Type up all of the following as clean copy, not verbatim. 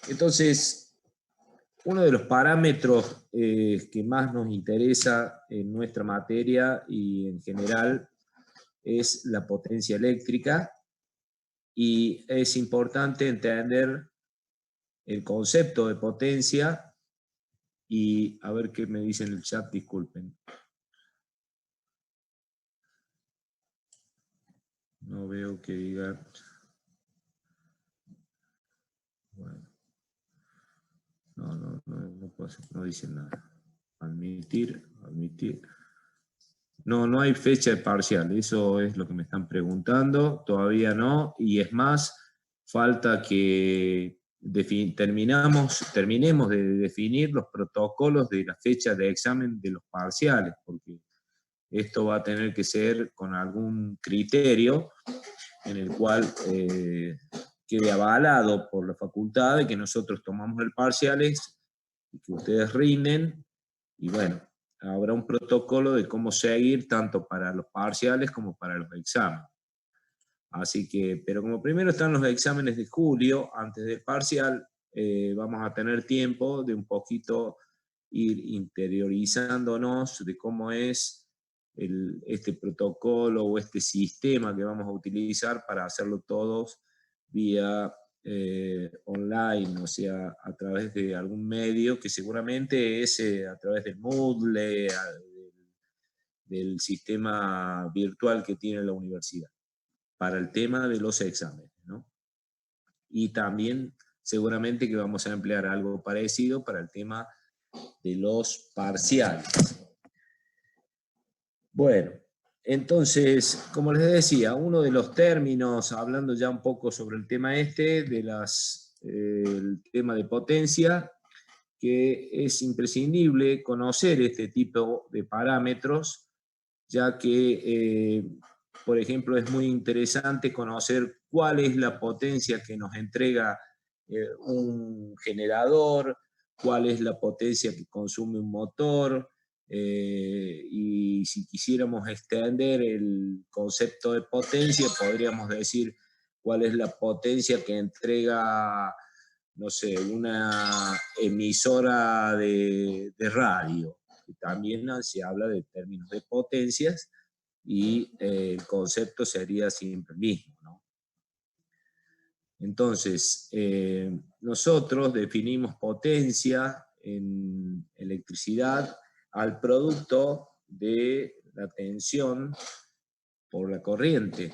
Entonces, uno de los parámetros que más nos interesa en nuestra materia y en general es la potencia eléctrica, y es importante entender el concepto de potencia. Y a ver qué me dice en el chat, disculpen. No veo que diga. Bueno. No dicen nada. Admitir. No hay fecha de parcial, eso es lo que me están preguntando, todavía no, y es más, falta que terminemos de definir los protocolos de la fecha de examen de los parciales, porque esto va a tener que ser con algún criterio en el cual quede avalado por la facultad de que nosotros tomamos el parciales y que ustedes rinden, y bueno, habrá un protocolo de cómo seguir tanto para los parciales como para los exámenes. Así que, pero como primero están los exámenes de julio, antes del parcial, vamos a tener tiempo de un poquito ir interiorizándonos de cómo es este protocolo o este sistema que vamos a utilizar para hacerlo todos vía online, o sea, a través de algún medio que seguramente es a través del Moodle, del sistema virtual que tiene la universidad, para el tema de los exámenes, ¿no? Y también seguramente que vamos a emplear algo parecido para el tema de los parciales. Bueno, entonces, como les decía, uno de los términos, hablando ya un poco sobre el tema el tema de potencia, que es imprescindible conocer este tipo de parámetros, ya que, por ejemplo, es muy interesante conocer cuál es la potencia que nos entrega un generador, cuál es la potencia que consume un motor, y si quisiéramos extender el concepto de potencia, podríamos decir cuál es la potencia que entrega, no sé, una emisora de radio. También se habla de términos de potencias y el concepto sería siempre el mismo, ¿no? Entonces, nosotros definimos potencia en electricidad al producto de la tensión por la corriente.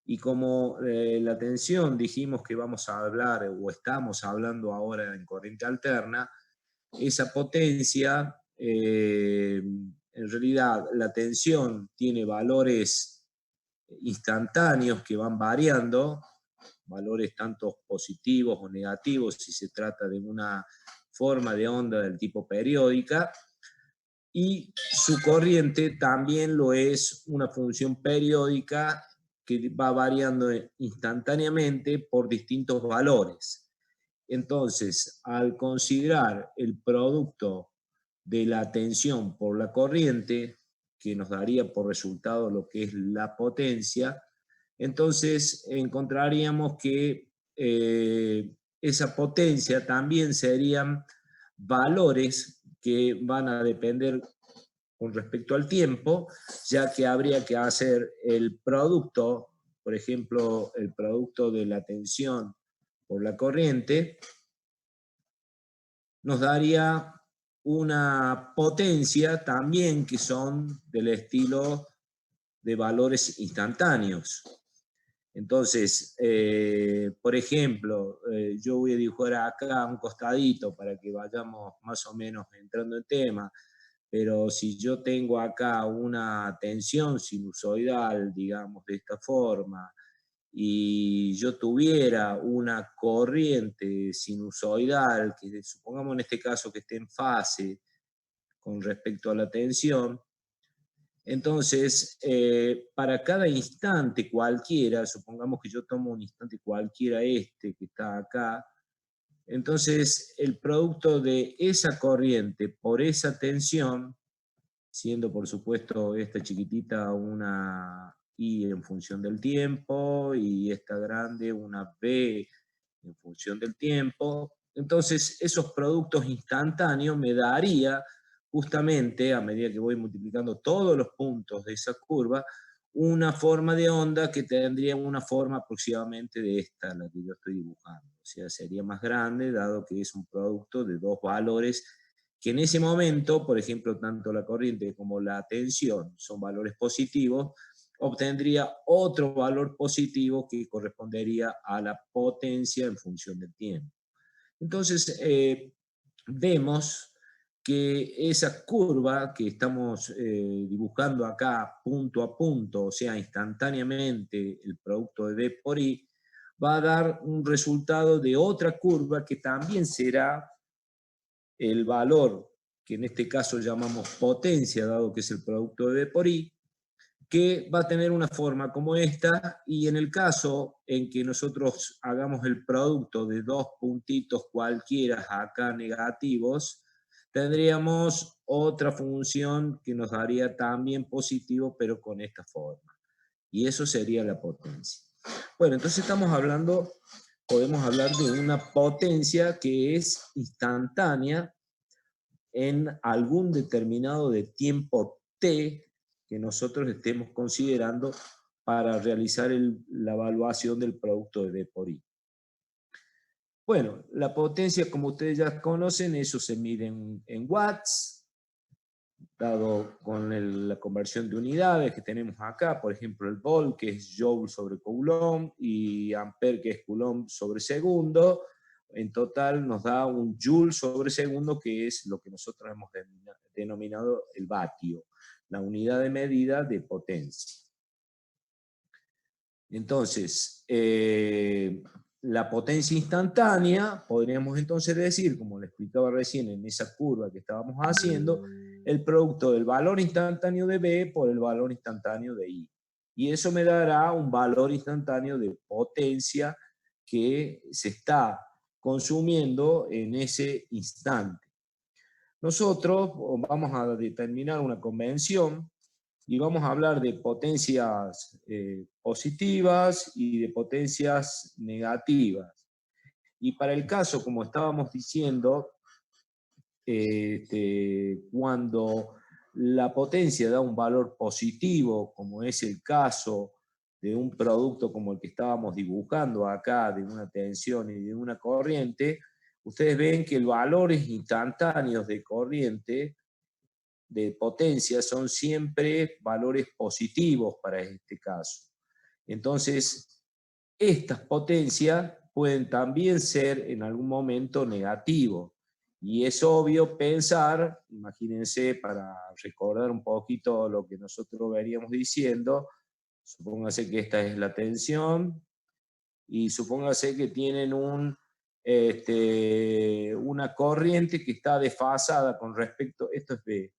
Y como la tensión dijimos que vamos a hablar, o estamos hablando ahora en corriente alterna, esa potencia, en realidad la tensión tiene valores instantáneos que van variando, valores tanto positivos o negativos si se trata de una forma de onda del tipo periódica, y su corriente también lo es una función periódica que va variando instantáneamente por distintos valores. Entonces, al considerar el producto de la tensión por la corriente, que nos daría por resultado lo que es la potencia, entonces encontraríamos que esa potencia también serían valores que van a depender con respecto al tiempo, ya que habría que hacer el producto, por ejemplo, el producto de la tensión por la corriente, nos daría una potencia también que son del estilo de valores instantáneos. Entonces, por ejemplo, yo voy a dibujar acá un costadito para que vayamos más o menos entrando en tema, pero si yo tengo acá una tensión sinusoidal, digamos, de esta forma, y yo tuviera una corriente sinusoidal, que supongamos en este caso que esté en fase con respecto a la tensión, entonces, para cada instante cualquiera, supongamos que yo tomo un instante cualquiera que está acá, entonces el producto de esa corriente por esa tensión, siendo por supuesto esta chiquitita una I en función del tiempo y esta grande una B en función del tiempo. Entonces, esos productos instantáneos me daría justamente, a medida que voy multiplicando todos los puntos de esa curva, una forma de onda que tendría una forma aproximadamente de esta, la que yo estoy dibujando. O sea, sería más grande, dado que es un producto de dos valores que en ese momento, por ejemplo, tanto la corriente como la tensión son valores positivos, obtendría otro valor positivo que correspondería a la potencia en función del tiempo. Entonces, vemos que esa curva que estamos dibujando acá punto a punto, o sea, instantáneamente el producto de D por I, va a dar un resultado de otra curva que también será el valor, que en este caso llamamos potencia, dado que es el producto de D por I, que va a tener una forma como esta, y en el caso en que nosotros hagamos el producto de dos puntitos cualquiera acá negativos, tendríamos otra función que nos daría también positivo, pero con esta forma. Y eso sería la potencia. Bueno, entonces estamos hablando, podemos hablar de una potencia que es instantánea en algún determinado de tiempo t que nosotros estemos considerando para realizar la evaluación del producto de D por I. Bueno, la potencia, como ustedes ya conocen, eso se mide en watts, dado con la conversión de unidades que tenemos acá, por ejemplo el volt, que es joule sobre coulomb, y ampere, que es coulomb sobre segundo. En total nos da un joule sobre segundo, que es lo que nosotros hemos denominado el vatio, la unidad de medida de potencia. Entonces, la potencia instantánea, podríamos entonces decir, como le explicaba recién en esa curva que estábamos haciendo, el producto del valor instantáneo de B por el valor instantáneo de I. Y eso me dará un valor instantáneo de potencia que se está consumiendo en ese instante. Nosotros vamos a determinar una convención y vamos a hablar de potencias positivas y de potencias negativas. Y para el caso, como estábamos diciendo, cuando la potencia da un valor positivo, como es el caso de un producto como el que estábamos dibujando acá, de una tensión y de una corriente, ustedes ven que los valores instantáneos de corriente, de potencia, son siempre valores positivos para este caso. Entonces, estas potencias pueden también ser en algún momento negativos. Y es obvio pensar, imagínense, para recordar un poquito lo que nosotros veníamos diciendo, supóngase que esta es la tensión, y supóngase que tienen una corriente que está desfasada con respecto, esto es B,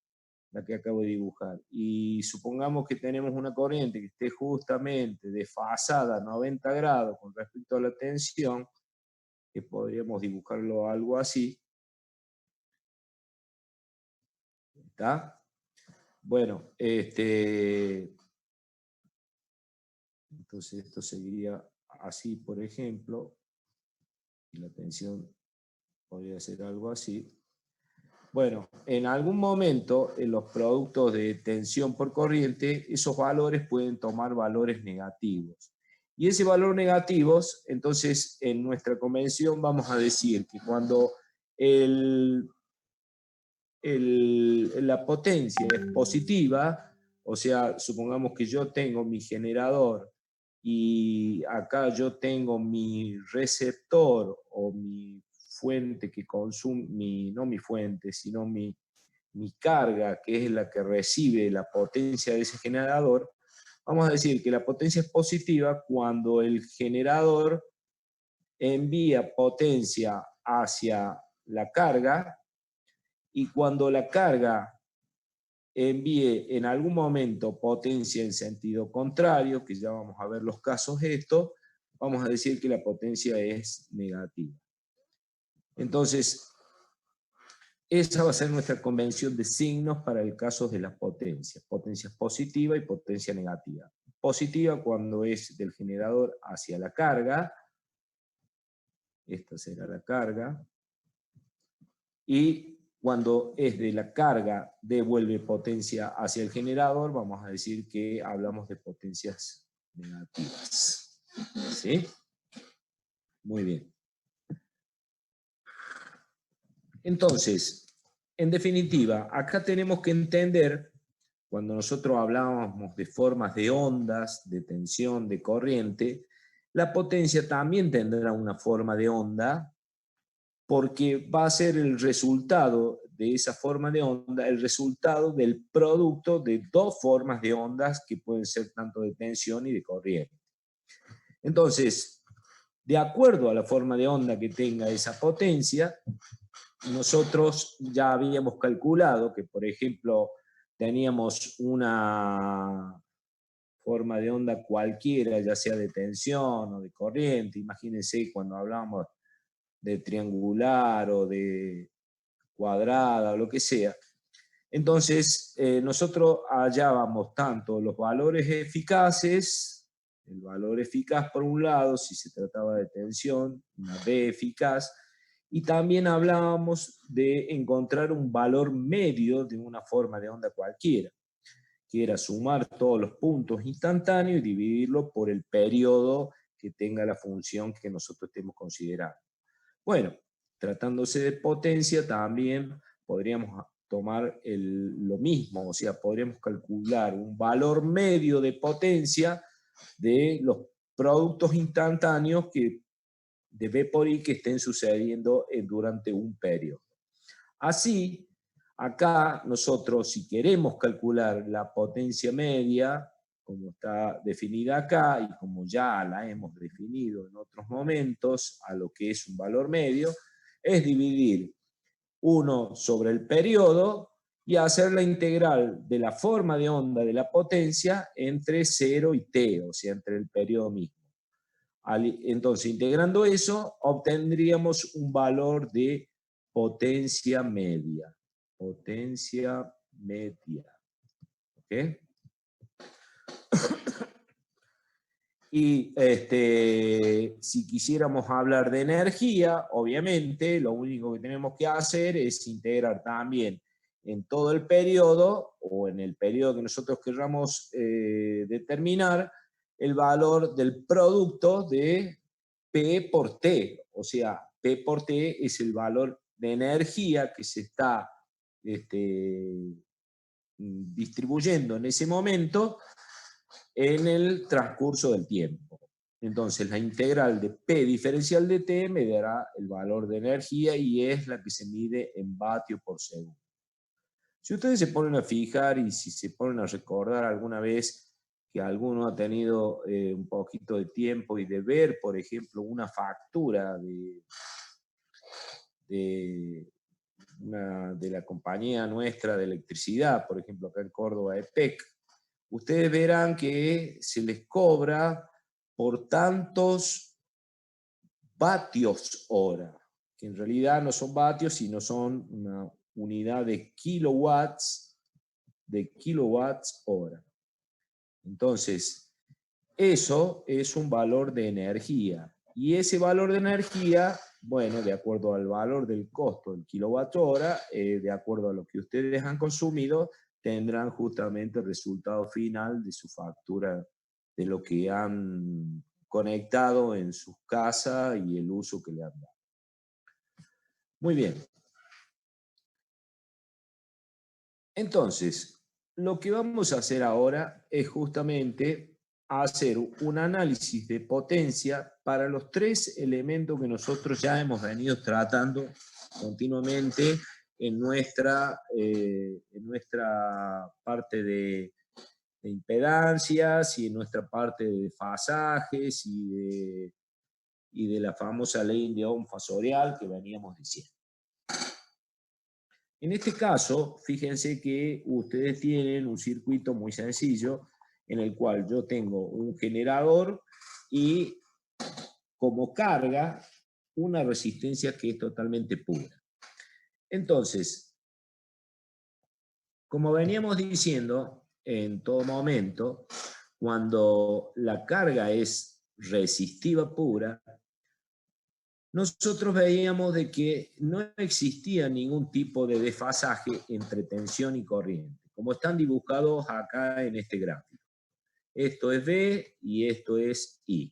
la que acabo de dibujar, y supongamos que tenemos una corriente que esté justamente desfasada a 90 grados con respecto a la tensión, que podríamos dibujarlo algo así. ¿Está? Bueno, entonces esto seguiría así, por ejemplo, y la tensión podría ser algo así. Bueno, en algún momento en los productos de tensión por corriente, esos valores pueden tomar valores negativos. Y ese valor negativos, entonces en nuestra convención vamos a decir que cuando la potencia es positiva, o sea, supongamos que yo tengo mi generador y acá yo tengo mi receptor o mi fuente que consume, no mi fuente, sino mi carga, que es la que recibe la potencia de ese generador, vamos a decir que la potencia es positiva cuando el generador envía potencia hacia la carga, y cuando la carga envíe en algún momento potencia en sentido contrario, que ya vamos a ver los casos estos, vamos a decir que la potencia es negativa. Entonces, esa va a ser nuestra convención de signos para el caso de las potencias. Potencia positiva y potencia negativa. Positiva cuando es del generador hacia la carga, esta será la carga, y cuando es de la carga devuelve potencia hacia el generador, vamos a decir que hablamos de potencias negativas. ¿Sí? Muy bien. Entonces, en definitiva, acá tenemos que entender, cuando nosotros hablábamos de formas de ondas, de tensión, de corriente, la potencia también tendrá una forma de onda, porque va a ser el resultado de esa forma de onda, el resultado del producto de dos formas de ondas que pueden ser tanto de tensión y de corriente. Entonces, de acuerdo a la forma de onda que tenga esa potencia, nosotros ya habíamos calculado que, por ejemplo, teníamos una forma de onda cualquiera, ya sea de tensión o de corriente. Imagínense cuando hablábamos de triangular o de cuadrada o lo que sea. Entonces, nosotros hallábamos tanto los valores eficaces, el valor eficaz por un lado, si se trataba de tensión, una B eficaz, y también hablábamos de encontrar un valor medio de una forma de onda cualquiera, que era sumar todos los puntos instantáneos y dividirlo por el periodo que tenga la función que nosotros estemos considerando. Bueno, tratándose de potencia, también podríamos tomar lo mismo, o sea, podríamos calcular un valor medio de potencia de los productos instantáneos de B por I que estén sucediendo durante un periodo. Así, acá nosotros, si queremos calcular la potencia media, como está definida acá y como ya la hemos definido en otros momentos, a lo que es un valor medio, es dividir 1 sobre el periodo y hacer la integral de la forma de onda de la potencia entre 0 y t, o sea, entre el periodo mismo. Entonces, integrando eso, obtendríamos un valor de potencia media. Potencia media. ¿Ok? Y si quisiéramos hablar de energía, obviamente lo único que tenemos que hacer es integrar también en todo el periodo, o en el periodo que nosotros queramos determinar, el valor del producto de P por T. O sea, P por T es el valor de energía que se está distribuyendo en ese momento en el transcurso del tiempo. Entonces, la integral de P diferencial de T me dará el valor de energía y es la que se mide en vatios por segundo. Si ustedes se ponen a fijar y si se ponen a recordar alguna vez que alguno ha tenido un poquito de tiempo y de ver, por ejemplo, una factura de la compañía nuestra de electricidad, por ejemplo, acá en Córdoba, EPEC, ustedes verán que se les cobra por tantos vatios hora, que en realidad no son vatios, sino son una unidad de kilowatts hora. Entonces, eso es un valor de energía. Y ese valor de energía, bueno, de acuerdo al valor del costo del kilowatt hora, de acuerdo a lo que ustedes han consumido, tendrán justamente el resultado final de su factura, de lo que han conectado en sus casas y el uso que le han dado. Muy bien. Entonces, lo que vamos a hacer ahora es justamente hacer un análisis de potencia para los tres elementos que nosotros ya hemos venido tratando continuamente en nuestra parte de impedancias y en nuestra parte de desfasajes y de la famosa ley de Ohm fasorial que veníamos diciendo. En este caso, fíjense que ustedes tienen un circuito muy sencillo en el cual yo tengo un generador y como carga una resistencia que es totalmente pura. Entonces, como veníamos diciendo en todo momento, cuando la carga es resistiva pura, nosotros veíamos de que no existía ningún tipo de desfasaje entre tensión y corriente, como están dibujados acá en este gráfico. Esto es B y esto es I.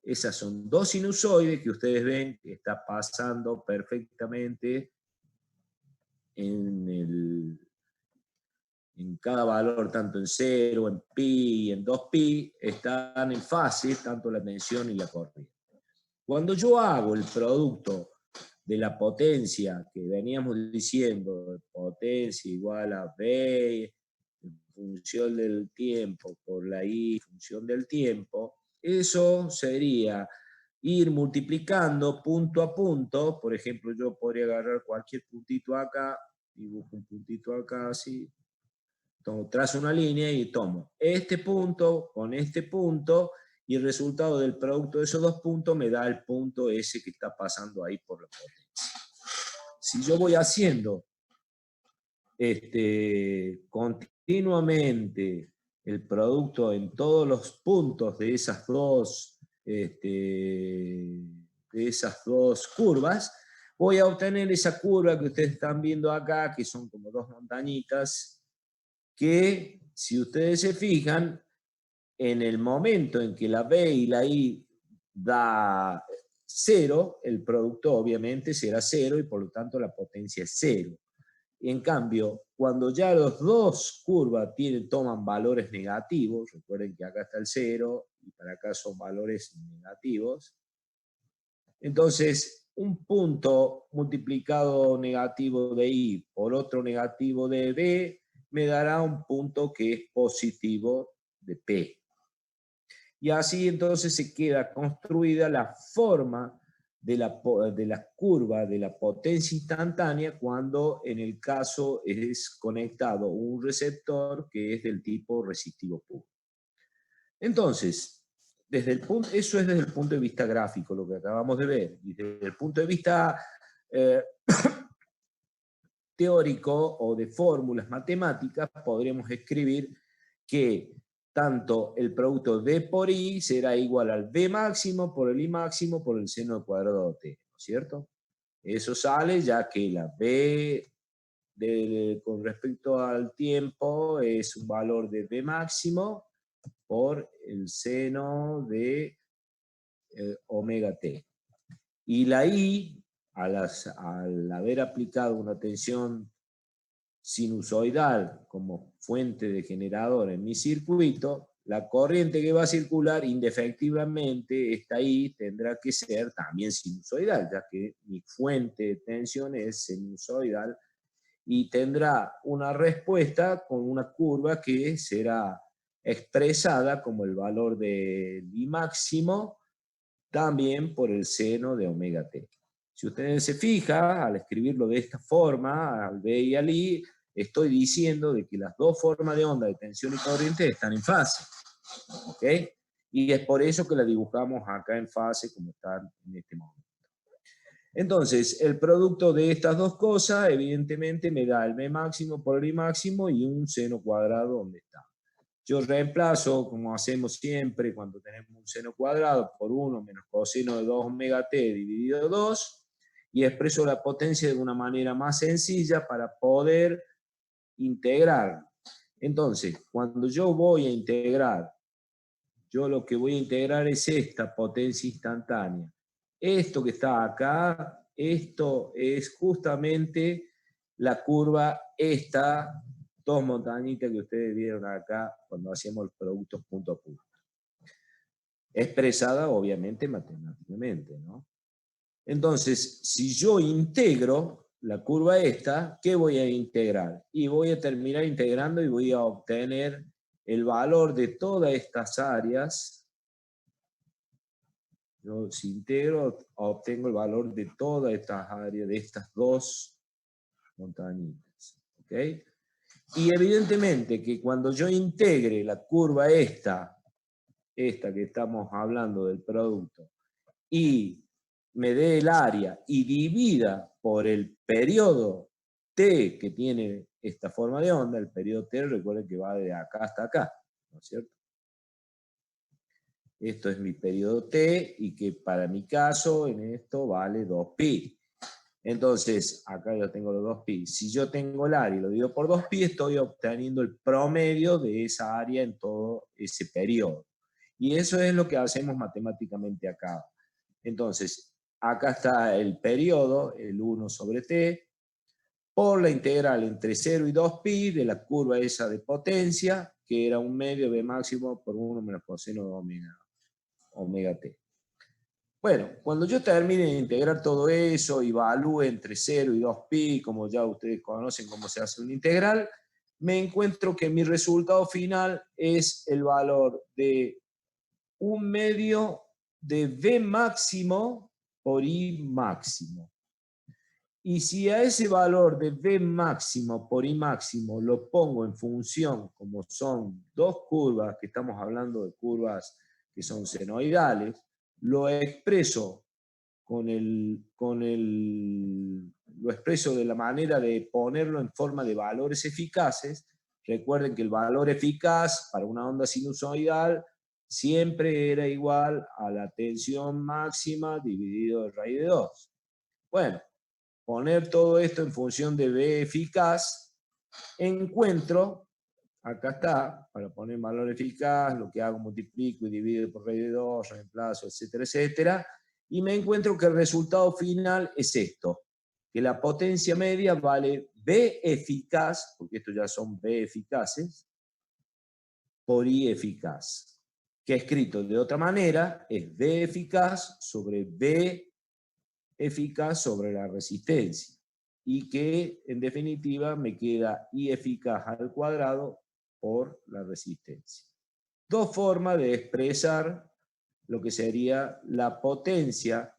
Esas son dos sinusoides que ustedes ven que está pasando perfectamente en cada valor, tanto en 0, en pi y en 2pi, están en fase tanto la tensión y la corriente. Cuando yo hago el producto de la potencia que veníamos diciendo, potencia igual a B en función del tiempo por la I en función del tiempo, eso sería ir multiplicando punto a punto. Por ejemplo, yo podría agarrar cualquier puntito acá, dibujo un puntito acá así, trazo una línea y tomo este punto con este punto, y el resultado del producto de esos dos puntos me da el punto ese que está pasando ahí por la potencia. Si yo voy haciendo continuamente el producto en todos los puntos de esas dos curvas, voy a obtener esa curva que ustedes están viendo acá, que son como dos montañitas, que si ustedes se fijan, en el momento en que la B y la I da 0, el producto obviamente será 0 y por lo tanto la potencia es 0. Y en cambio, cuando ya los dos curvas toman valores negativos, recuerden que acá está el 0 y para acá son valores negativos, entonces un punto multiplicado negativo de I por otro negativo de B me dará un punto que es positivo de P. Y así entonces se queda construida la forma de la curva de la potencia instantánea cuando en el caso es conectado un receptor que es del tipo resistivo puro. Entonces, eso es desde el punto de vista gráfico lo que acabamos de ver. Y desde el punto de vista teórico o de fórmulas matemáticas podremos escribir que tanto el producto D por I será igual al B máximo por el I máximo por el seno cuadrado de T, ¿no es cierto? Eso sale ya que la B con respecto al tiempo es un valor de B máximo por el seno de omega T. Y la I, al haber aplicado una tensión sinusoidal como fuente de generador en mi circuito, la corriente que va a circular indefectiblemente, esta I tendrá que ser también sinusoidal, ya que mi fuente de tensión es sinusoidal y tendrá una respuesta con una curva que será expresada como el valor de I máximo también por el seno de omega t. Si ustedes se fijan, al escribirlo de esta forma, al B y al I, estoy diciendo de que las dos formas de onda de tensión y corriente están en fase. ¿Ok? Y es por eso que la dibujamos acá en fase como están en este momento. Entonces, el producto de estas dos cosas, evidentemente, me da el B máximo por el I máximo y un seno cuadrado donde está. Yo reemplazo, como hacemos siempre cuando tenemos un seno cuadrado, por 1 menos coseno de 2 omega t dividido 2, y expreso la potencia de una manera más sencilla para poder integrar. Entonces, cuando yo voy a integrar, yo lo que voy a integrar es esta potencia instantánea. Esto que está acá, esto es justamente la curva esta, dos montañitas que ustedes vieron acá cuando hacíamos los productos punto a punto. Expresada obviamente matemáticamente, ¿no? Entonces, si yo integro la curva esta, ¿qué voy a integrar? Y voy a terminar integrando y voy a obtener el valor de todas estas áreas. Yo si integro, obtengo el valor de todas estas áreas, de estas dos montañitas. ¿Ok? Y evidentemente que cuando yo integre la curva esta que estamos hablando del producto, y me dé el área y divida por el periodo T que tiene esta forma de onda, el periodo T recuerden que va de acá hasta acá, ¿no es cierto? esto es mi periodo T, y que para mi caso, en esto, vale 2pi. Entonces, acá yo tengo los 2pi. Si yo tengo el área y lo divido por 2pi, estoy obteniendo el promedio de esa área en todo ese periodo. Y eso es lo que hacemos matemáticamente acá. Entonces, acá está el periodo, el 1 sobre t, por la integral entre 0 y 2pi de la curva esa de potencia, que era un medio b máximo por 1 menos coseno de omega t. Bueno, cuando yo termine de integrar todo eso y evalúe entre 0 y 2pi, como ya ustedes conocen cómo se hace una integral, me encuentro que mi resultado final es el valor de un medio de b máximo por i máximo. Y si a ese valor de b máximo por i máximo lo pongo en función, como son dos curvas, que estamos hablando de curvas que son senoidales, lo expreso lo expreso de la manera de ponerlo en forma de valores eficaces. Recuerden que el valor eficaz para una onda sinusoidal siempre era igual a la tensión máxima dividido de raíz de 2. Bueno, poner todo esto en función de B eficaz, encuentro, acá está, para poner valor eficaz, lo que hago, multiplico y divido por raíz de 2, reemplazo, etcétera, etcétera, y me encuentro que el resultado final es esto, que la potencia media vale B eficaz, porque estos ya son B eficaces, por I eficaz, que escrito de otra manera es B eficaz sobre B eficaz sobre la resistencia, y que en definitiva me queda I eficaz al cuadrado por la resistencia. Dos formas de expresar lo que sería la potencia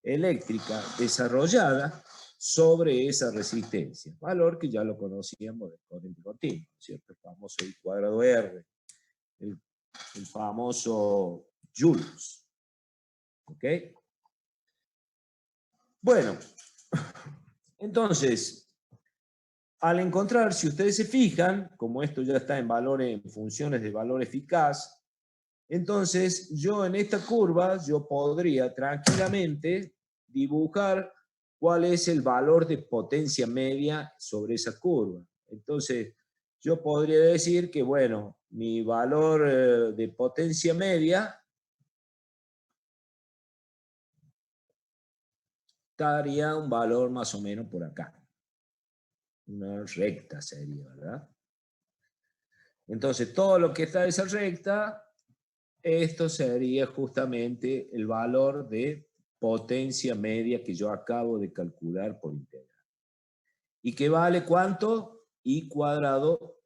eléctrica desarrollada sobre esa resistencia, valor que ya lo conocíamos del corriente continua, ¿cierto? El famoso I cuadrado R, el famoso Joules. ¿Ok? Bueno, entonces, al encontrar, si ustedes se fijan, como esto ya está en valores, en funciones de valor eficaz, entonces yo en esta curva yo podría tranquilamente dibujar cuál es el valor de potencia media sobre esa curva. Entonces, yo podría decir que, bueno, mi valor de potencia media daría un valor más o menos por acá. Una recta sería, ¿verdad? Entonces, todo lo que está en esa recta, esto sería justamente el valor de potencia media que yo acabo de calcular por integral. ¿Y qué vale cuánto? I cuadrado.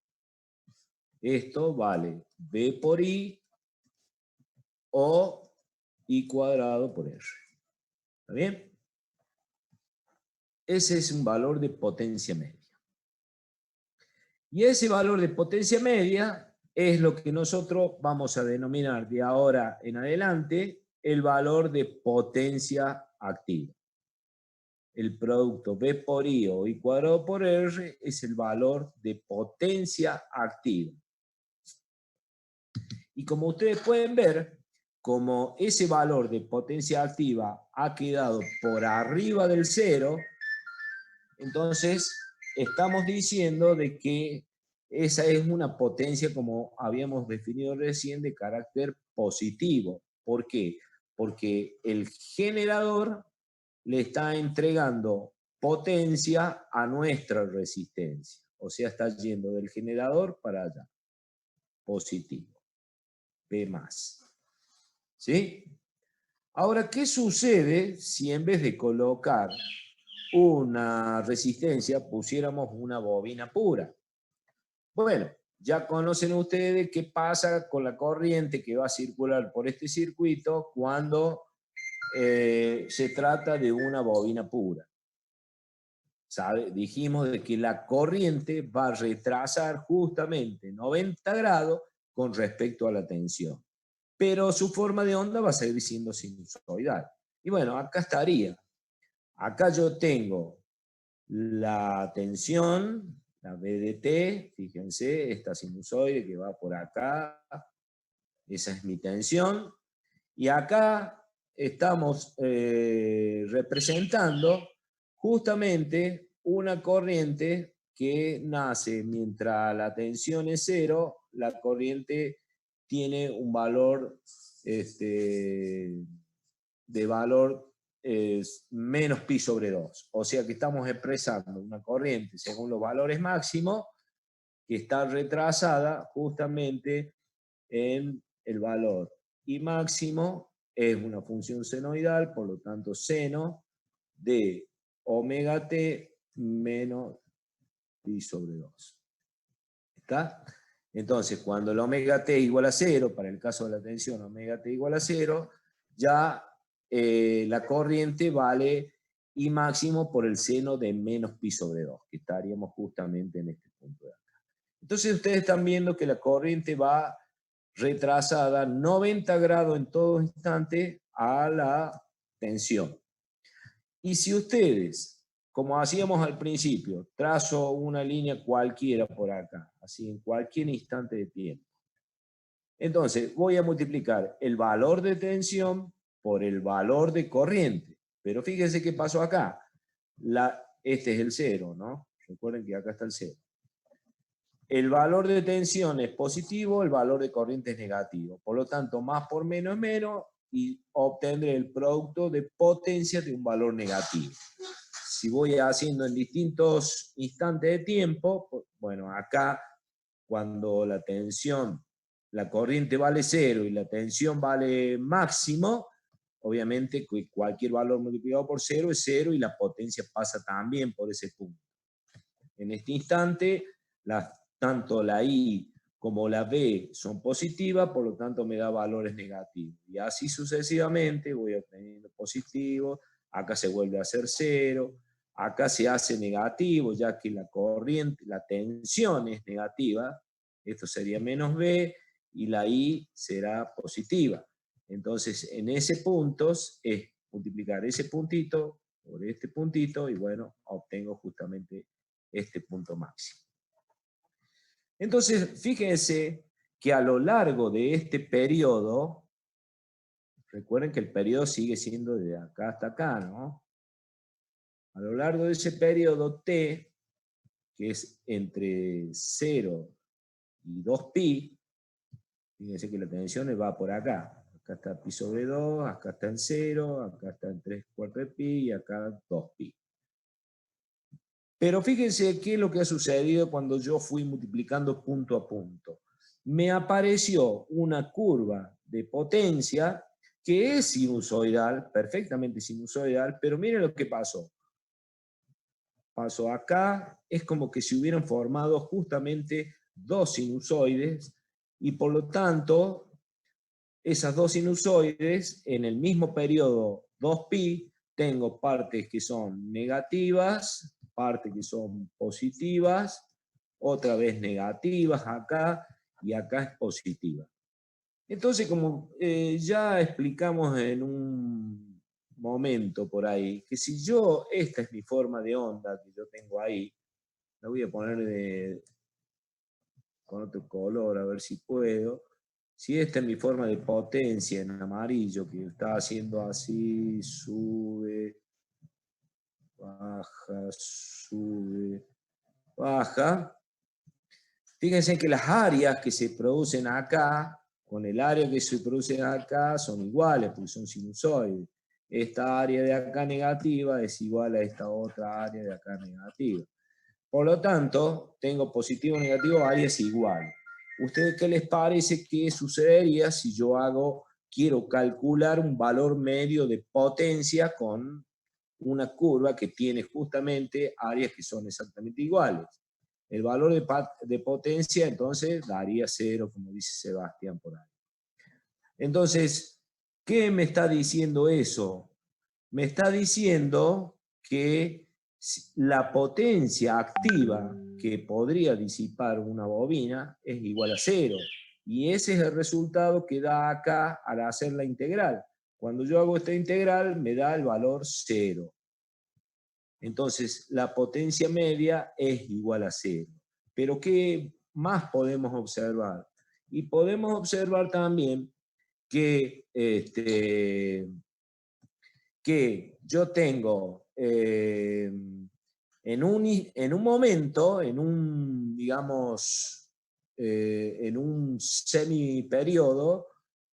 Esto vale B por I o I cuadrado por R. ¿Está bien? Ese es un valor de potencia media. Y ese valor de potencia media es lo que nosotros vamos a denominar de ahora en adelante el valor de potencia activa. El producto B por I o I cuadrado por R es el valor de potencia activa. Y como ustedes pueden ver, como ese valor de potencia activa ha quedado por arriba del cero, entonces estamos diciendo de que esa es una potencia, como habíamos definido recién, de carácter positivo. ¿Por qué? Porque el generador le está entregando potencia a nuestra resistencia. O sea, está yendo del generador para allá. Positivo. P más. ¿Sí? Ahora, ¿qué sucede si en vez de colocar una resistencia pusiéramos una bobina pura? Bueno, ya conocen ustedes qué pasa con la corriente que va a circular por este circuito cuando se trata de una bobina pura. ¿Sabe? Dijimos de que la corriente va a retrasar justamente 90 grados con respecto a la tensión, pero su forma de onda va a seguir siendo sinusoidal. Y bueno, acá estaría. Acá yo tengo la tensión, la B de T, fíjense, esta sinusoide que va por acá, esa es mi tensión, Y acá estamos representando justamente una corriente que nace mientras la tensión es 0, la corriente tiene un valor de valor menos pi sobre 2. O sea que estamos expresando una corriente según los valores máximos que está retrasada justamente en el valor I máximo es una función senoidal, por lo tanto seno de omega t menos pi sobre 2. ¿Está? Entonces, cuando el omega t igual a 0, para el caso de la tensión omega t igual a 0, ya la corriente vale I máximo por el seno de menos pi sobre 2, que estaríamos justamente en este punto de acá. Entonces ustedes están viendo que la corriente va retrasada 90 grados en todo instante a la tensión. Y si ustedes, como hacíamos al principio, trazo una línea cualquiera por acá, así en cualquier instante de tiempo, entonces voy a multiplicar el valor de tensión por el valor de corriente. Pero fíjense qué pasó acá. Este es el 0, ¿no? Recuerden que acá está el 0. El valor de tensión es positivo, el valor de corriente es negativo. Por lo tanto, más por menos es menos y obtendré el producto de potencia de un valor negativo. Si voy haciendo en distintos instantes de tiempo, bueno, acá cuando la tensión, la corriente vale 0 y la tensión vale máximo, obviamente cualquier valor multiplicado por 0 es 0 y la potencia pasa también por ese punto. En este instante, tanto la I como la B son positivas, por lo tanto me da valores negativos. Y así sucesivamente voy obteniendo positivos, acá se vuelve a hacer 0, acá se hace negativo, ya que la corriente, la tensión es negativa, esto sería menos B, y la I será positiva. Entonces, en ese punto es multiplicar ese puntito por este puntito, y bueno, obtengo justamente este punto máximo. Entonces, fíjense que a lo largo de este periodo, recuerden que el periodo sigue siendo de acá hasta acá, ¿no? A lo largo de ese periodo T, que es entre 0 y 2pi, fíjense que la tensión va por acá. Acá está pi sobre 2, acá está en 0, acá está en 3/4 de pi y acá 2pi. Pero fíjense qué es lo que ha sucedido cuando yo fui multiplicando punto a punto. Me apareció una curva de potencia que es sinusoidal, perfectamente sinusoidal, pero miren lo que pasó. Pasó acá, es como que se hubieran formado justamente dos sinusoides y por lo tanto esas dos sinusoides en el mismo periodo 2pi tengo partes que son negativas, partes que son positivas, otra vez negativas acá y acá es positiva. Entonces, como ya explicamos en un momento por ahí, que si yo, esta es mi forma de onda que yo tengo ahí, la voy a poner con otro color a ver si puedo. Si esta es mi forma de potencia en amarillo, que está haciendo así, sube, baja, sube, baja. Fíjense que las áreas que se producen acá, con el área que se produce acá, son iguales, porque son sinusoides. Esta área de acá negativa es igual a esta otra área de acá negativa. Por lo tanto, tengo positivo o negativo, áreas iguales. ¿Ustedes qué les parece que sucedería si yo quiero calcular un valor medio de potencia con una curva que tiene justamente áreas que son exactamente iguales? El valor de potencia entonces daría 0, como dice Sebastián por ahí. Entonces, ¿qué me está diciendo eso? Me está diciendo que la potencia activa que podría disipar una bobina es igual a 0. Y ese es el resultado que da acá al hacer la integral. Cuando yo hago esta integral me da el valor 0. Entonces la potencia media es igual a 0. Pero ¿qué más podemos observar? Y podemos observar también que, que yo tengo en un momento, digamos, en un semiperiodo,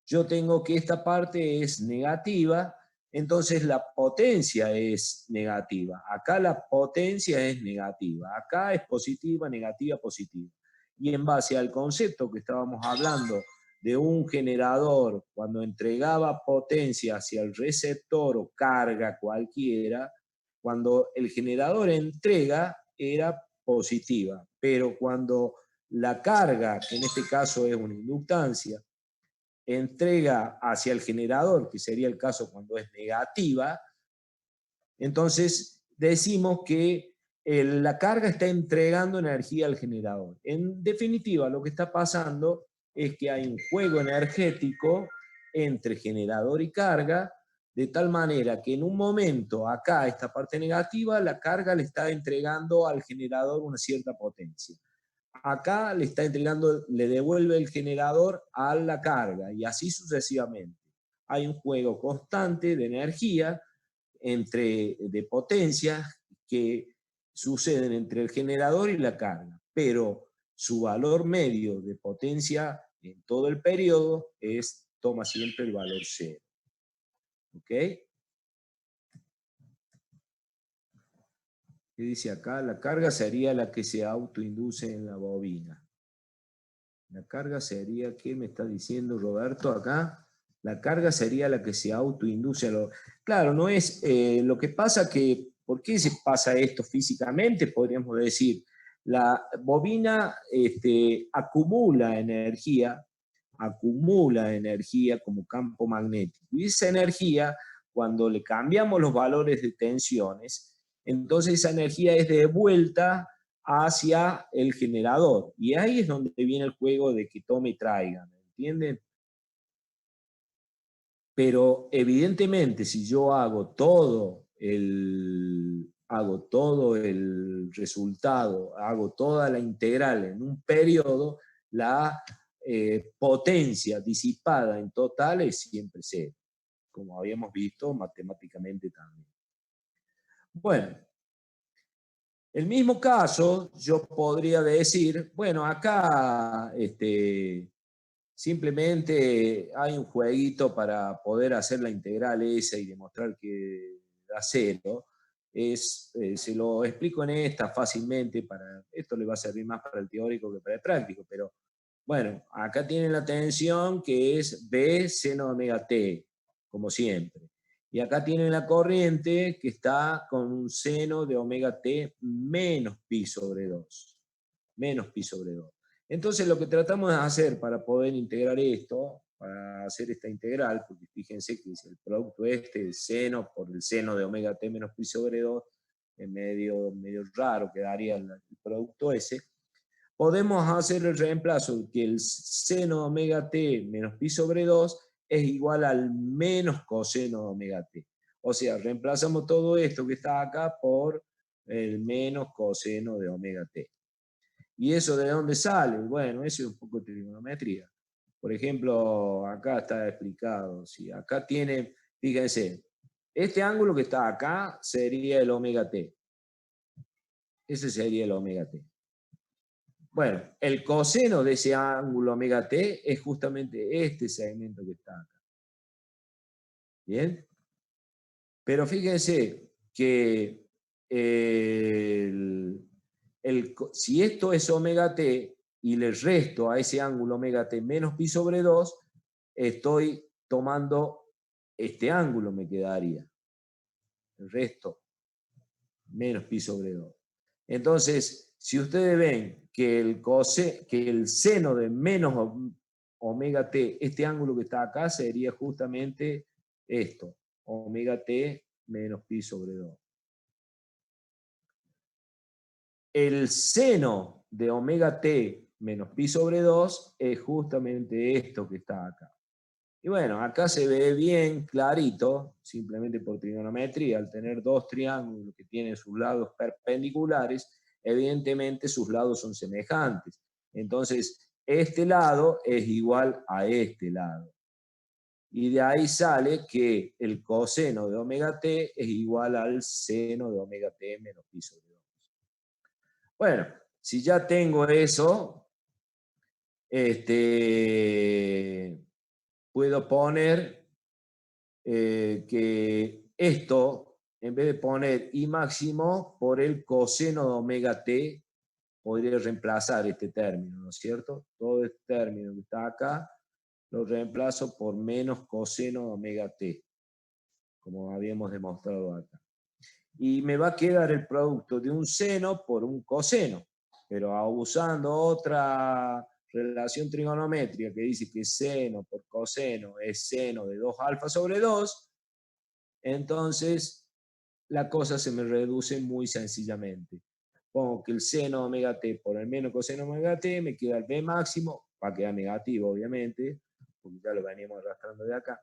yo tengo que esta parte es negativa, entonces la potencia es negativa. Acá la potencia es negativa, acá es positiva, negativa, positiva. Y en base al concepto que estábamos hablando de un generador cuando entregaba potencia hacia el receptor o carga cualquiera, cuando el generador entrega era positiva, pero cuando la carga, que en este caso es una inductancia, entrega hacia el generador, que sería el caso cuando es negativa, entonces decimos que la carga está entregando energía al generador. En definitiva, lo que está pasando es que hay un juego energético entre generador y carga, de tal manera que en un momento, acá, esta parte negativa, la carga le está entregando al generador una cierta potencia. Acá le está entregando, le devuelve el generador a la carga y así sucesivamente. Hay un juego constante de energía de potencias que suceden entre el generador y la carga, pero su valor medio de potencia en todo el periodo toma siempre el valor cero. ¿Ok? ¿Qué dice acá? La carga sería la que se autoinduce en la bobina. La carga sería, ¿qué me está diciendo Roberto acá? La carga sería la que se autoinduce. Claro, no es lo que pasa que, ¿por qué se pasa esto físicamente? Podríamos decir, la bobina acumula energía como campo magnético. Y esa energía, cuando le cambiamos los valores de tensiones, entonces esa energía es devuelta hacia el generador. Y ahí es donde viene el juego de que tome y traiga, ¿me entienden? Pero evidentemente si yo hago todo el resultado, hago toda la integral en un periodo, la potencia disipada en total es siempre cero, como habíamos visto matemáticamente también. Bueno, el mismo caso, yo podría decir, bueno, acá simplemente hay un jueguito para poder hacer la integral esa y demostrar que da cero. Se lo explico en esta fácilmente, esto le va a servir más para el teórico que para el práctico, pero bueno, acá tienen la tensión que es B seno de omega t, como siempre. Y acá tienen la corriente que está con un seno de omega t menos pi sobre 2. Menos pi sobre 2. Entonces lo que tratamos de hacer para poder integrar esto, para hacer esta integral, porque fíjense que es el producto el seno por el seno de omega t menos pi sobre 2, es medio raro, quedaría el producto ese. Podemos hacer el reemplazo que el seno de omega t menos pi sobre 2 es igual al menos coseno de omega t. O sea, reemplazamos todo esto que está acá por el menos coseno de omega t. ¿Y eso de dónde sale? Bueno, eso es un poco de trigonometría. Por ejemplo, acá está explicado. Si acá tiene, fíjense, este ángulo que está acá sería el omega t. Ese sería el omega t. Bueno, el coseno de ese ángulo omega t es justamente este segmento que está acá. ¿Bien? Pero fíjense que si esto es omega t y le resto a ese ángulo omega t menos pi sobre 2, estoy tomando este ángulo, me quedaría. El resto menos pi sobre 2. Entonces, si ustedes ven que el seno de menos omega t, este ángulo que está acá, sería justamente esto, omega t menos pi sobre 2. El seno de omega t menos pi sobre 2 es justamente esto que está acá. Y bueno, acá se ve bien clarito, simplemente por trigonometría, al tener dos triángulos que tienen sus lados perpendiculares, evidentemente sus lados son semejantes. Entonces, este lado es igual a este lado. y de ahí sale que el coseno de omega t es igual al seno de omega t menos pi sobre 2. Bueno, si ya tengo eso, puedo poner que esto, en vez de poner I máximo por el coseno de omega t, podría reemplazar este término, ¿no es cierto? Todo este término que está acá lo reemplazo por menos coseno de omega t, como habíamos demostrado acá. Y me va a quedar el producto de un seno por un coseno, pero usando otra relación trigonométrica que dice que seno por coseno es seno de 2 alfa sobre 2, entonces la cosa se me reduce muy sencillamente. Pongo que el seno omega t por el menos coseno omega t me queda el b máximo, va a quedar negativo obviamente, porque ya lo veníamos arrastrando de acá.